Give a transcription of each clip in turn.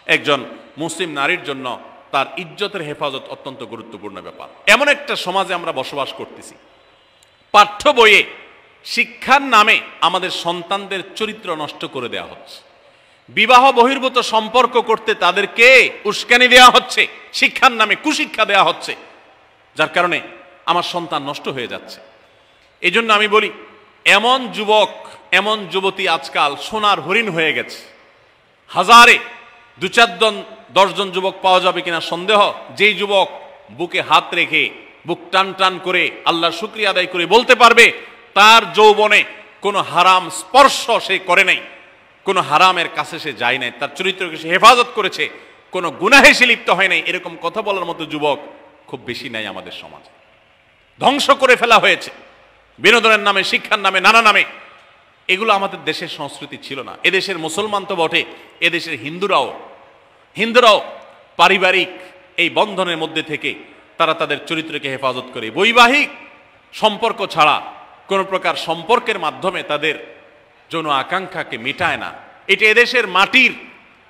একজন মুসলিম নারীর জন্য তার ইজ্জতের হেফাজত অত্যন্ত গুরুত্বপূর্ণ ব্যাপার। এমন একটা সমাজে আমরা বসবাস করতেছি, পাঠ্য বইয়ে শিক্ষার নামে আমাদের সন্তানদের চরিত্র নষ্ট করে দেওয়া হচ্ছে, বিবাহ বহির্ভূত সম্পর্ক করতে তাদেরকে উস্কানি দেওয়া হচ্ছে, শিক্ষার নামে কুশিক্ষা দেওয়া হচ্ছে, যার কারণে আমার সন্তান নষ্ট হয়ে যাচ্ছে। এই জন্য আমি বলি, এমন যুবক এমন যুবতী আজকাল সোনার হরিণ হয়ে গেছে। হাজারে 2-4-10 যুবক পাওয়া যাবে কিনা সন্দেহ, যেই যুবক বুকে হাত রেখে বুক টান টান করে আল্লাহর শুকরিয়া আদায় করে বলতে পারবে তার যৌবনে কোনো হারাম স্পর্শ সে করে নাই, কোনো হারামের কাছে সে যায় নাই, তার চরিত্রকে সে হেফাজত করেছে, কোনো গুনাহে সে লিপ্ত হয় নাই, এরকম কথা বলার মতো যুবক খুব বেশি নাই আমাদের সমাজে। ধ্বংস করে ফেলা হয়েছে বিনোদনের নামে, শিক্ষার নামে, নানা নামে। এগুলো আমাদের দেশের সংস্কৃতি ছিল না। এদেশের মুসলমান তো বটে, এদেশের হিন্দুরাও পারিবারিক এই বন্ধনের মধ্যে থেকে তারা তাদের চরিত্রকে হেফাজত করে, বৈবাহিক সম্পর্ক ছাড়া কোন প্রকার সম্পর্কের মাধ্যমে তাদের যৌন আকাঙ্ক্ষাকে মেটায় না। এটা এদেশের মাটির,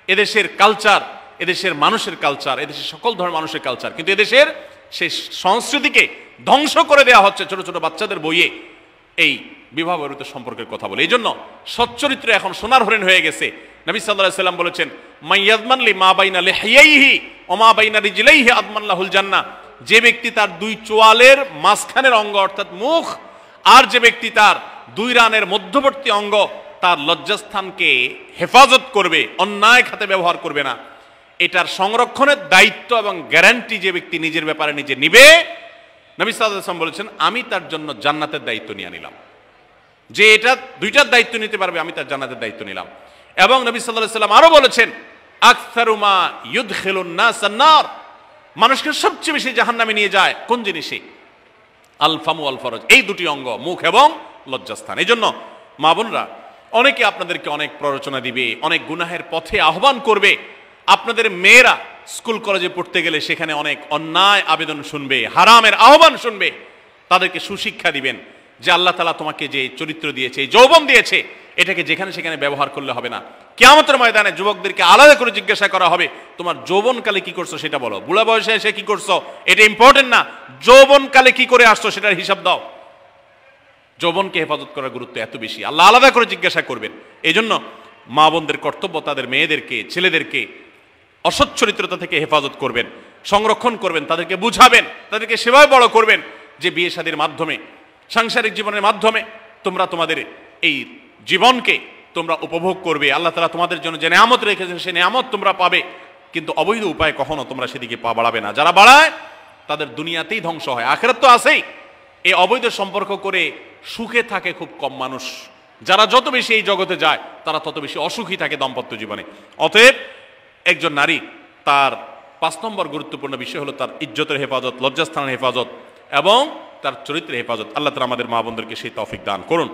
এদেশের কালচার, এদেশের মানুষের কালচার, এদেশের সকল ধরনের মানুষের কালচার, কিন্তু এদেশের সেই সংস্কৃতিকে ধ্বংস করে দেওয়া হচ্ছে ছোট ছোট বাচ্চাদের বইয়ে এই বিবাহ বহির্ভূত সম্পর্কের কথা বলে। এই জন্য সচ্চরিত্র এখন সোনার হরিণ হয়ে গেছে। নবী সাল্লাল্লাহু আলাইহি সাল্লাম বলেছেন, মাইয়াজমান লি মা বাইনা লিহিয়াইহি ওয়া মা বাইনা রিজলাইহি আদমান লাহুল জান্নাহ। যে ব্যক্তি তার 2 চোয়ালের মাঝখানের অঙ্গ অর্থাৎ মুখ, আর যে ব্যক্তি তার 2 রানের মধ্যবর্তী অঙ্গ তার লজ্জাস্থানকে হেফাজত করবে, অন্যায় খাতে ব্যবহার করবে না, এটার সংরক্ষণের দায়িত্ব এবং গ্যারান্টি যে ব্যক্তি নিজের ব্যাপারে নিজে নিবে, নবী সাল্লাল্লাহু আলাইহি সাল্লাম বলেছেন, আমি তার জন্য জান্নাতের দায়িত্ব নিয়ে নিলাম। যে এটা 2টার দায়িত্ব নিতে পারবে, আমি তার জান্নাতের দায়িত্ব নিলাম। এবং নবী সাল্লাল্লাহু আলাইহি সাল্লাম আরো বলেছেন, আকসারু মা ইউদখিলুন নাস আন-নার, মানুষকে সবচেয়ে বেশি জাহান্নামে নিয়ে যায় কোন জিনিসে? আল ফামু আল ফরজ, এই 2টি অঙ্গ, মুখ এবং লজ্জাস্থান। এই জন্য মা বোনরা, অনেকে আপনাদেরকে অনেক প্ররোচনা দিবে, অনেক গুনাহের পথে আহ্বান করবে। আপনাদের মেয়েরা স্কুল কলেজে পড়তে গেলে সেখানে অনেক অন্যায় আবেদন শুনবে, হারামের আহ্বান শুনবে। তাদেরকে সুশিক্ষা দিবেন যে আল্লাহ তাআলা তোমাকে যে চরিত্র দিয়েছে, এই যৌবন দিয়েছে, এটাকে যেখানে সেখানে ব্যবহার করলে হবে না। কিয়ামতের ময়দানে যুবকদেরকে আলাদা করে জিজ্ঞাসা করা হবে, তোমার যৌবনকালে কি করছো সেটা বলো, বুড়া বয়সে এসে কি করছো এটা ইম্পর্টেন্ট না, যৌবনকালে কি করে আসছো সেটার হিসাব দাও। যৌবনকে হেফাজত করার গুরুত্ব এত বেশি, আল্লাহ আলাদা করে জিজ্ঞাসা করবেন। এই জন্য মা বোনদের কর্তব্য তাদের মেয়েদেরকে, ছেলেদেরকে অসৎ চরিত্রতা থেকে হেফাজত করবেন, সংরক্ষণ করবেন, তাদেরকে বুঝাবেন, তাদেরকে সেভাবে বড় করবেন যে বিয়ে শাদীর মাধ্যমে, সাংসারিক জীবনের মাধ্যমে তোমরা তোমাদের এই জীবনকে তোমরা উপভোগ করবে। আল্লাহ তাআলা তোমাদের জন্য যে নিয়ামত রেখেছেন সেই নিয়ামত তোমরা পাবে, কিন্তু অবৈধ উপায়ে কখনো তোমরা সেদিকে পা বাড়াবে না। যারা বাড়ায় তাদের দুনিয়াতেই ধ্বংস হয়, আখিরাত তো আছেই। এই অবৈধ সম্পর্ক করে সুখে থাকে খুব কম মানুষ। যারা যত বেশি এই জগতে যায় তারা তত বেশি অসুখী থাকে দাম্পত্য জীবনে। অতএব একজন নারী, তার 5 নম্বর গুরুত্বপূর্ণ বিষয় হলো তার ইজ্জতের হেফাজত, লজ্জাস্থানের হেফাজত এবং তার চরিত্রের হেফাজত। আল্লাহ তাআলা আমাদের মা বোনদেরকে সেই তৌফিক দান করুন।